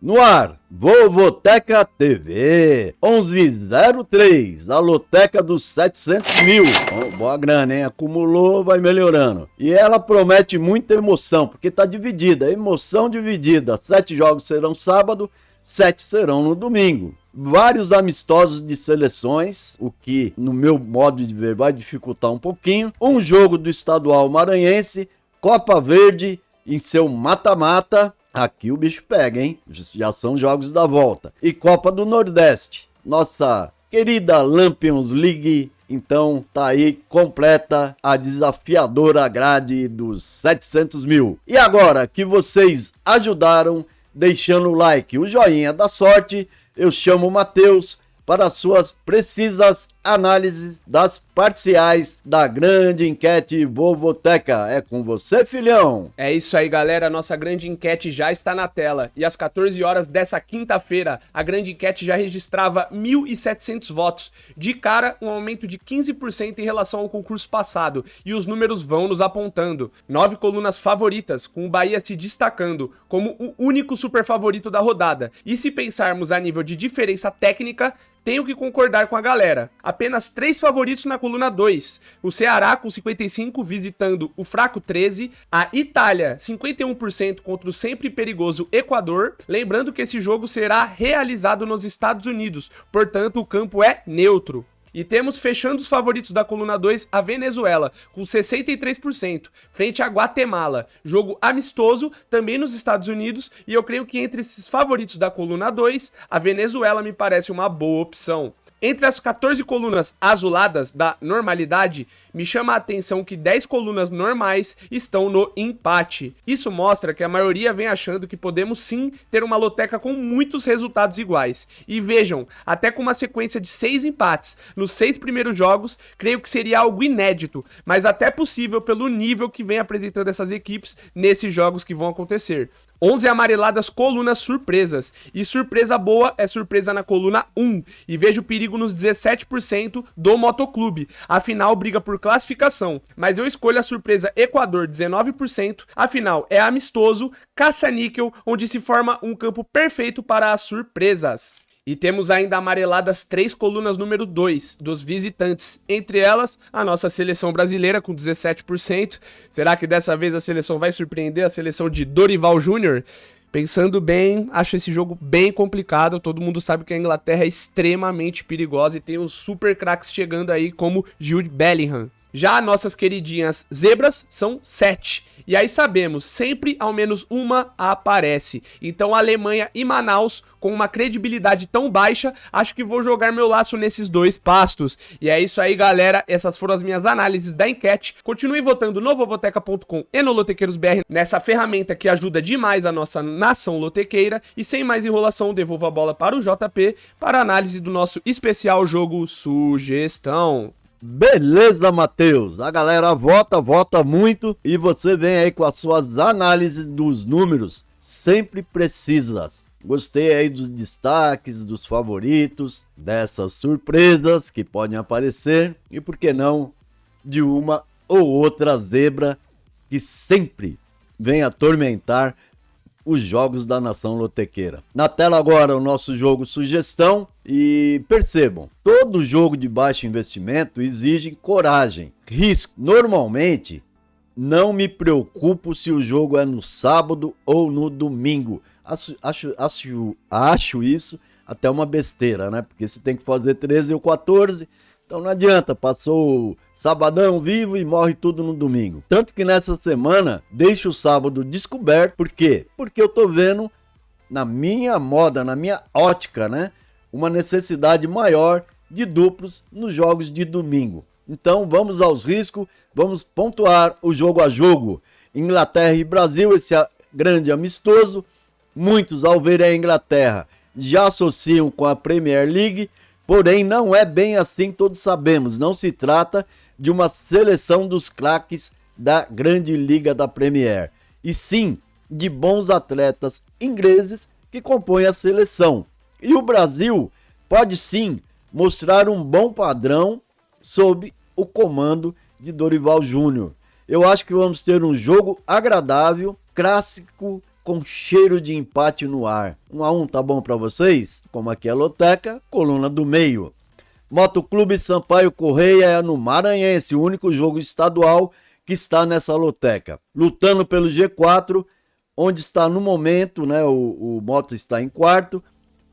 No ar, Vovoteca TV, 1103, a loteca dos 700 mil. Boa grana, hein? Acumulou, vai melhorando. E ela promete muita emoção, porque tá dividida, emoção dividida. 7 jogos serão sábado, 7 serão no domingo. Vários amistosos de seleções, o que, no meu modo de ver, vai dificultar um pouquinho. Um jogo do estadual maranhense, Copa Verde em seu mata-mata. Aqui o bicho pega, hein? Já são jogos da volta. E Copa do Nordeste, nossa querida Lampions League. Então tá aí completa a desafiadora grade dos 700 mil. E agora que vocês ajudaram, deixando o like, o joinha da sorte, eu chamo o Matheus para suas precisas análises das parciais da grande enquete Vovoteca. É com você, filhão! É isso aí, galera. Nossa grande enquete já está na tela. E às 14 horas dessa quinta-feira, a grande enquete já registrava 1.700 votos. De cara, um aumento de 15% em relação ao concurso passado. E os números vão nos apontando. 9 colunas favoritas, com o Bahia se destacando como o único super favorito da rodada. E se pensarmos a nível de diferença técnica, tenho que concordar com a galera. Apenas 3 favoritos na coluna 2. O Ceará com 55 visitando o fraco 13. A Itália 51% contra o sempre perigoso Equador. Lembrando que esse jogo será realizado nos Estados Unidos. Portanto, o campo é neutro. E temos fechando os favoritos da coluna 2 a Venezuela, com 63%, frente a Guatemala. Jogo amistoso, também nos Estados Unidos, e eu creio que entre esses favoritos da coluna 2, a Venezuela me parece uma boa opção. Entre as 14 colunas azuladas da normalidade, me chama a atenção que 10 colunas normais estão no empate. Isso mostra que a maioria vem achando que podemos sim ter uma loteca com muitos resultados iguais. E vejam, até com uma sequência de 6 empates nos 6 primeiros jogos, creio que seria algo inédito, mas até possível pelo nível que vem apresentando essas equipes nesses jogos que vão acontecer. 11 amareladas colunas surpresas, e surpresa boa é surpresa na coluna 1, e vejo perigo nos 17% do Motoclube, afinal briga por classificação, mas eu escolho a surpresa Equador 19%, afinal é amistoso, caça-níquel, onde se forma um campo perfeito para as surpresas. E temos ainda amareladas 3 colunas número 2, dos visitantes, entre elas a nossa seleção brasileira com 17%. Será que dessa vez a seleção vai surpreender a seleção de Dorival Júnior? Pensando bem, acho esse jogo bem complicado, todo mundo sabe que a Inglaterra é extremamente perigosa e tem os super craques chegando aí como Jude Bellingham. Já nossas queridinhas zebras são 7. E aí sabemos, sempre ao menos uma aparece. Então Alemanha e Manaus, com uma credibilidade tão baixa, acho que vou jogar meu laço nesses dois pastos. E é isso aí, galera. Essas foram as minhas análises da enquete. Continue votando no vovoteca.com e no LotequeiroSBR, nessa ferramenta que ajuda demais a nossa nação lotequeira. E sem mais enrolação, devolvo a bola para o JP para a análise do nosso especial jogo Sugestão. Beleza, Matheus. A galera vota muito e você vem aí com as suas análises dos números sempre precisas. Gostei aí dos destaques, dos favoritos, dessas surpresas que podem aparecer e, por que não, de uma ou outra zebra que sempre vem atormentar os jogos da nação lotequeira. Na tela agora o nosso jogo Sugestão e percebam, todo jogo de baixo investimento exige coragem, risco. Normalmente não me preocupo se o jogo é no sábado ou no domingo. Acho isso até uma besteira, né? Porque você tem que fazer 13 ou 14, então não adianta, passou sabadão vivo e morre tudo no domingo. Tanto que nessa semana deixo o sábado descoberto. Por quê? Porque eu tô vendo na minha moda, na minha ótica, né, uma necessidade maior de duplos nos jogos de domingo. Então vamos aos riscos, vamos pontuar o jogo a jogo. Inglaterra e Brasil, esse grande amistoso. Muitos ao ver a Inglaterra já associam com a Premier League, porém não é bem assim, todos sabemos. Não se trata de uma seleção dos craques da grande liga da Premier, e sim de bons atletas ingleses que compõem a seleção. E o Brasil pode sim mostrar um bom padrão sob o comando de Dorival Júnior. Eu acho que vamos ter um jogo agradável, clássico com cheiro de empate no ar. 1-1 tá bom para vocês? Como aqui é loteca, coluna do meio. Motoclube Sampaio Correia é no Maranhense, o único jogo estadual que está nessa loteca. Lutando pelo G4, onde está no momento, né? O Moto está em quarto,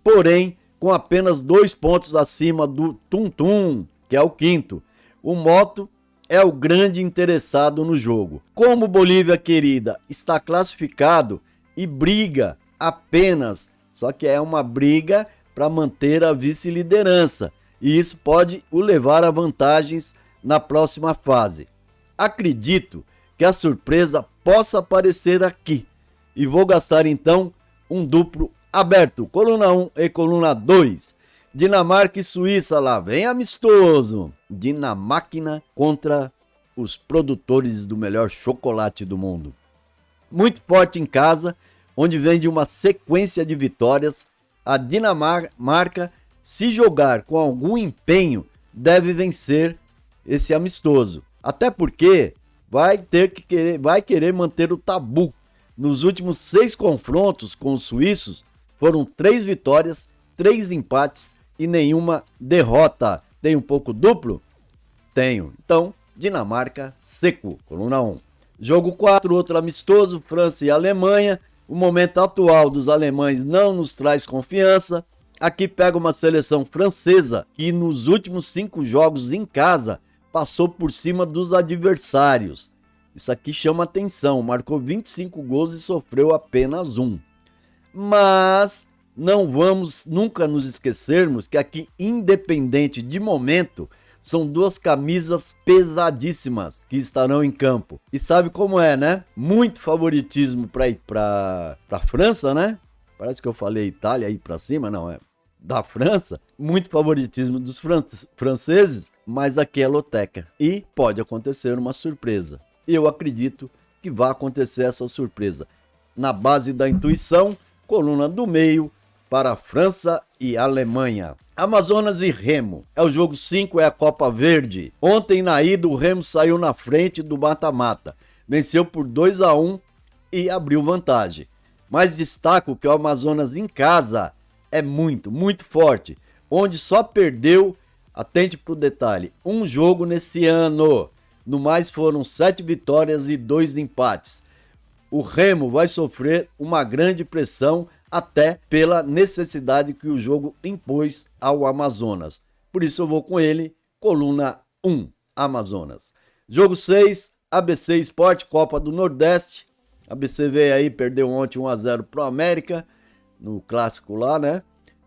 porém com apenas 2 pontos acima do Tum Tum, que é o quinto. O Moto é o grande interessado no jogo. Como Bolívia Querida está classificado e briga apenas, só que é uma briga para manter a vice-liderança, e isso pode o levar a vantagens na próxima fase. Acredito que a surpresa possa aparecer aqui, e vou gastar então um duplo aberto, coluna 1 e coluna 2. Dinamarca e Suíça, lá vem amistoso. Dinamáquina contra os produtores do melhor chocolate do mundo. Muito forte em casa, onde vem de uma sequência de vitórias. A Dinamarca, se jogar com algum empenho, deve vencer esse amistoso. Até porque vai querer manter o tabu. Nos últimos 6 confrontos com os suíços, foram 3 vitórias, 3 empates e nenhuma derrota. Tem um pouco duplo? Tenho. Então, Dinamarca seco, coluna 1. Jogo 4, outro amistoso, França e Alemanha. O momento atual dos alemães não nos traz confiança. Aqui pega uma seleção francesa que nos últimos 5 jogos em casa passou por cima dos adversários. Isso aqui chama atenção, marcou 25 gols e sofreu apenas 1. Mas não vamos nunca nos esquecermos que aqui, independente de momento, são 2 camisas pesadíssimas que estarão em campo. E sabe como é, né? Muito favoritismo para ir para França, né? Parece que eu falei Itália aí para cima, não é? Da França, muito favoritismo dos franceses, mas aqui é loteca e pode acontecer uma surpresa. Eu acredito que vai acontecer essa surpresa. Na base da intuição, coluna do meio para França e Alemanha. Amazonas e Remo. É o jogo 5, é a Copa Verde. Ontem na ida o Remo saiu na frente do mata-mata. Venceu por 2-1 e abriu vantagem. Mas destaco que o Amazonas em casa é muito forte. Onde só perdeu, atente para o detalhe, um jogo nesse ano. No mais foram 7 vitórias e 2 empates. O Remo vai sofrer uma grande pressão até pela necessidade que o jogo impôs ao Amazonas. Por isso eu vou com ele, coluna 1, Amazonas. Jogo 6, ABC Sport, Copa do Nordeste. ABC veio aí, perdeu ontem 1-0 pro América, no clássico lá, né?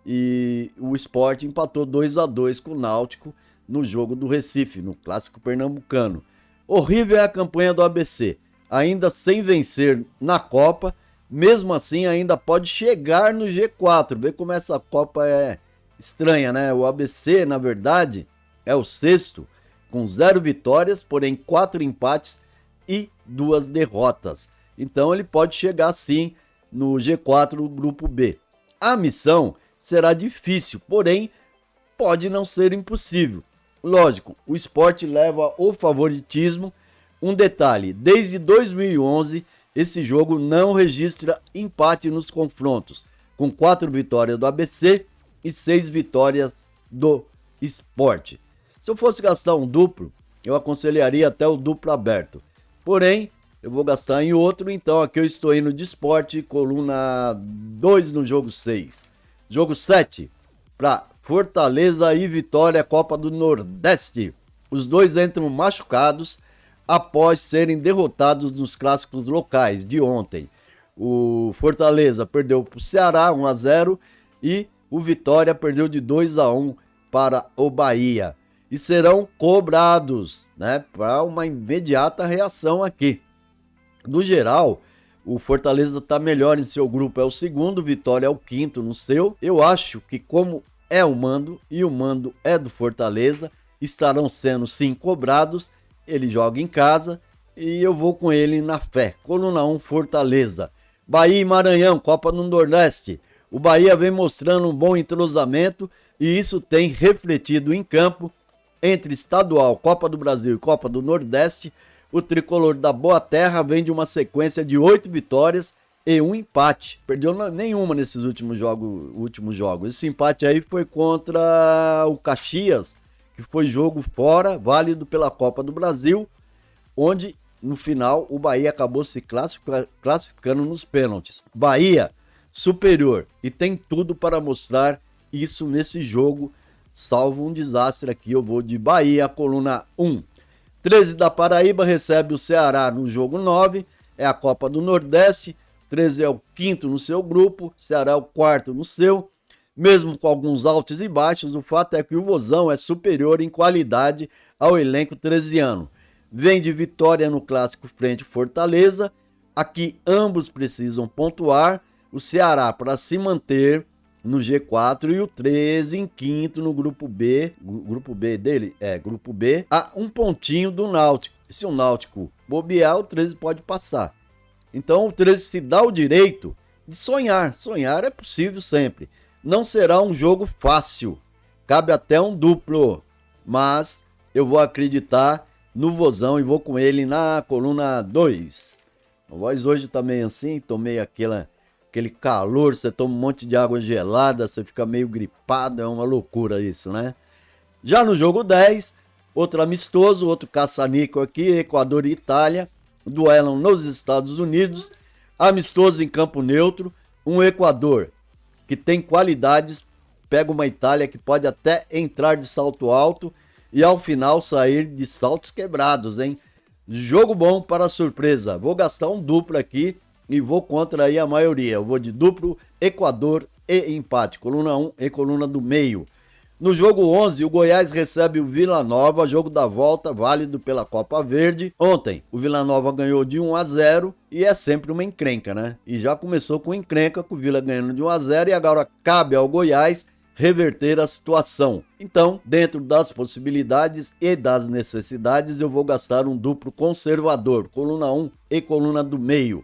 E o Sport empatou 2-2 com o Náutico no jogo do Recife, no clássico pernambucano. Horrível é a campanha do ABC, ainda sem vencer na Copa, mesmo assim ainda pode chegar no G4. Vê como essa Copa é estranha, né? O ABC, na verdade, é o 6º, com 0 vitórias, porém 4 empates e 2 derrotas. Então ele pode chegar sim no G4 do grupo B. A missão será difícil, porém pode não ser impossível. Lógico, o Sport leva o favoritismo. Um detalhe, desde 2011 esse jogo não registra empate nos confrontos, com 4 vitórias do ABC e 6 vitórias do Sport. Se eu fosse gastar um duplo, eu aconselharia até o duplo aberto. Porém, eu vou gastar em outro, então aqui eu estou indo de Sport, coluna 2 no jogo 6. Jogo 7, para Fortaleza e Vitória, Copa do Nordeste. Os dois entram machucados após serem derrotados nos clássicos locais de ontem. O Fortaleza perdeu para o Ceará 1-0 e o Vitória perdeu de 2-1 para o Bahia. E serão cobrados, né, para uma imediata reação aqui. No geral, o Fortaleza está melhor em seu grupo, é o 2º, Vitória é o 5º no seu. Eu acho que como é o mando e o mando é do Fortaleza, estarão sendo sim cobrados. Ele joga em casa e eu vou com ele na fé. Coluna 1, Fortaleza. Bahia e Maranhão, Copa do Nordeste. O Bahia vem mostrando um bom entrosamento e isso tem refletido em campo entre estadual, Copa do Brasil e Copa do Nordeste. O tricolor da Boa Terra vem de uma sequência de 8 vitórias e um empate. Perdeu nenhuma nesses últimos jogos. Esse empate aí foi contra o Caxias, que foi jogo fora, válido pela Copa do Brasil, onde no final o Bahia acabou se classificando nos pênaltis. Bahia superior e tem tudo para mostrar isso nesse jogo, salvo um desastre aqui. Eu vou de Bahia, coluna 1. 13 da Paraíba recebe o Ceará no jogo 9, é a Copa do Nordeste. 13 é o quinto no seu grupo, Ceará é o quarto no seu. Mesmo com alguns altos e baixos, o fato é que o Vozão é superior em qualidade ao elenco 13ano. Vem de vitória no clássico frente Fortaleza. Aqui ambos precisam pontuar. O Ceará para se manter no G4 e o 13 em quinto no grupo B. Grupo B dele? Grupo B. A um pontinho do Náutico. Se o Náutico bobear, o 13 pode passar. Então o 13 se dá o direito de sonhar. Sonhar é possível sempre. Não será um jogo fácil. Cabe até um duplo. Mas eu vou acreditar no Vozão e vou com ele na coluna 2. A voz hoje tá meio assim, tomei aquele calor, você toma um monte de água gelada, você fica meio gripado, é uma loucura isso, né? Já no jogo 10, outro amistoso, outro caça-níquel aqui, Equador e Itália, duelam nos Estados Unidos, amistoso em campo neutro, um Equador que tem qualidades, pega uma Itália que pode até entrar de salto alto e ao final sair de saltos quebrados, hein? Jogo bom para surpresa. Vou gastar um duplo aqui e vou contra aí a maioria. Eu vou de duplo, Equador e empate. Coluna 1 e coluna do meio. No jogo 11, o Goiás recebe o Vila Nova, jogo da volta, válido pela Copa Verde. Ontem, o Vila Nova ganhou de 1-0 e é sempre uma encrenca, né? E já começou com encrenca, com o Vila ganhando de 1-0 e agora cabe ao Goiás reverter a situação. Então, dentro das possibilidades e das necessidades, eu vou gastar um duplo conservador, coluna 1 e coluna do meio.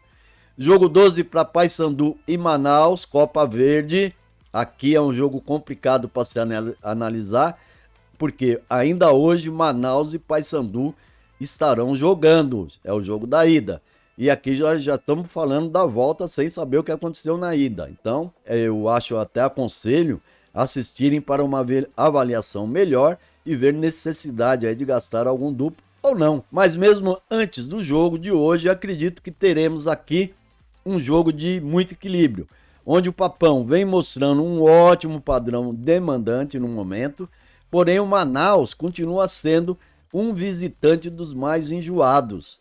Jogo 12 para Paysandu e Manaus, Copa Verde. Aqui é um jogo complicado para se analisar, porque ainda hoje Manaus e Paysandu estarão jogando, é o jogo da ida. E aqui já estamos falando da volta sem saber o que aconteceu na ida. Então, eu aconselho assistirem para uma avaliação melhor e ver necessidade aí de gastar algum duplo ou não. Mas mesmo antes do jogo de hoje, acredito que teremos aqui um jogo de muito equilíbrio, onde o Papão vem mostrando um ótimo padrão demandante no momento, porém o Manaus continua sendo um visitante dos mais enjoados.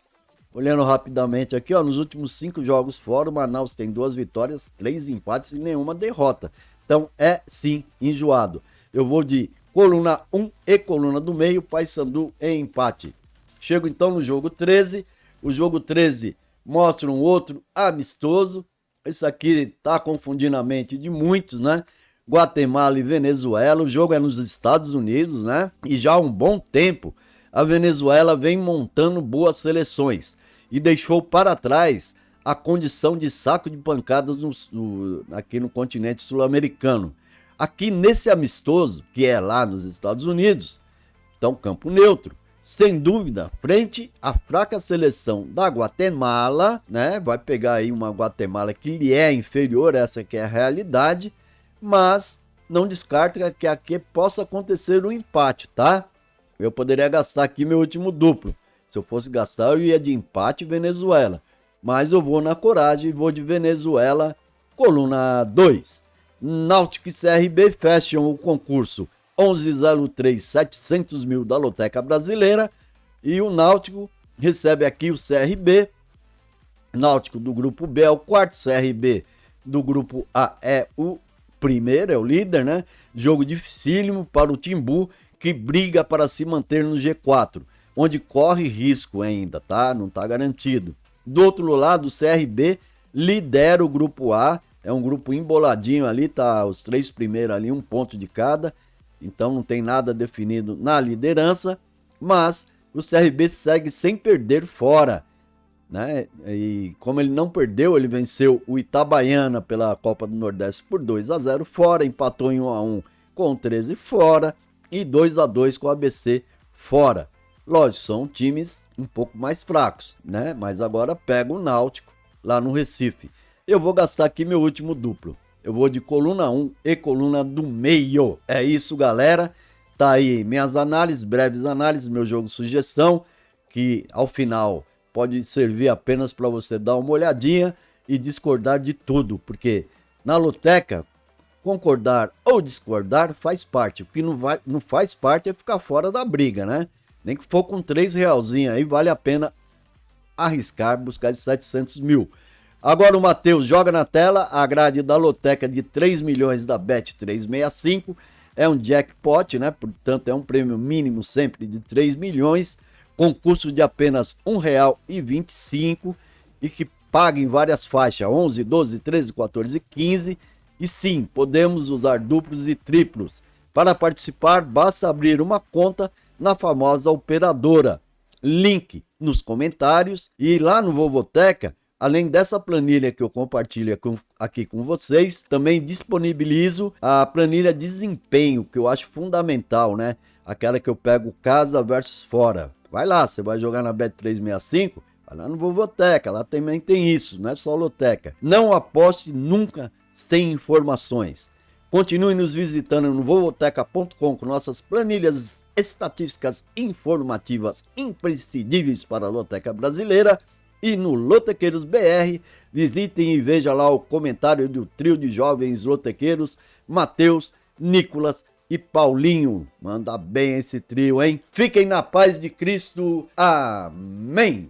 Olhando rapidamente aqui, ó, nos últimos 5 jogos fora, o Manaus tem 2 vitórias, 3 empates e nenhuma derrota. Então é sim enjoado. Eu vou de coluna 1 e coluna do meio, Paysandu e empate. Chego então no jogo 13. O jogo 13 mostra um outro amistoso. Isso aqui tá confundindo a mente de muitos, né? Guatemala e Venezuela. O jogo é nos Estados Unidos, né? E já há um bom tempo a Venezuela vem montando boas seleções e deixou para trás a condição de saco de pancadas aqui no continente sul-americano. Aqui nesse amistoso, que é lá nos Estados Unidos, então campo neutro, sem dúvida, frente à fraca seleção da Guatemala, né? Vai pegar aí uma Guatemala que lhe é inferior, essa que é a realidade, mas não descarta que aqui possa acontecer um empate, tá? Eu poderia gastar aqui meu último duplo. Se eu fosse gastar, eu ia de empate Venezuela. Mas eu vou na coragem e vou de Venezuela, coluna 2. Náutico e CRB fecham o concurso 1103 700 mil da Loteca Brasileira. E o Náutico recebe aqui o CRB. Náutico do grupo B é o quarto, CRB do grupo A é o primeiro, é o líder, né? Jogo dificílimo para o Timbu, que briga para se manter no G4, onde corre risco ainda, tá? Não tá garantido. Do outro lado, o CRB lidera o grupo A, é um grupo emboladinho ali, tá? Os 3 primeiros ali, 1 ponto de cada, então não tem nada definido na liderança, mas o CRB segue sem perder fora, né? E como ele não perdeu, ele venceu o Itabaiana pela Copa do Nordeste por 2-0 fora, empatou em 1-1 com o 13 fora, e 2-2 com o ABC fora. Lógico, são times um pouco mais fracos, né? Mas agora pega o Náutico lá no Recife. eu vou gastar aqui meu último duplo. Eu vou de coluna 1 e coluna do meio. É isso, galera. Tá aí minhas análises, breves análises, meu jogo sugestão, que ao final pode servir apenas para você dar uma olhadinha e discordar de tudo, porque na loteca, concordar ou discordar faz parte. O que não faz parte é ficar fora da briga, né? Nem que for com 3 realzinhos aí, vale a pena arriscar, buscar de 700 mil. Agora o Matheus joga na tela a grade da loteca de 3 milhões da Bet365. É um jackpot, né? Portanto, é um prêmio mínimo sempre de 3 milhões, com custo de apenas R$ 1,25 e que paga em várias faixas, 11, 12, 13, 14 e 15. E sim, podemos usar duplos e triplos. Para participar, basta abrir uma conta na famosa operadora. Link nos comentários e lá no Vovoteca, além dessa planilha que eu compartilho aqui com vocês, também disponibilizo a planilha desempenho, que eu acho fundamental, né? Aquela que eu pego casa versus fora. Vai lá, você vai jogar na Bet365, vai lá no Vovoteca, lá também tem isso, não é só loteca. Não aposte nunca sem informações. Continue nos visitando no vovoteca.com com nossas planilhas estatísticas informativas imprescindíveis para a loteca brasileira. E no Lotequeiros BR, visitem e vejam lá o comentário do trio de jovens lotequeiros, Matheus, Nicolas e Paulinho. Manda bem esse trio, hein? Fiquem na paz de Cristo. Amém!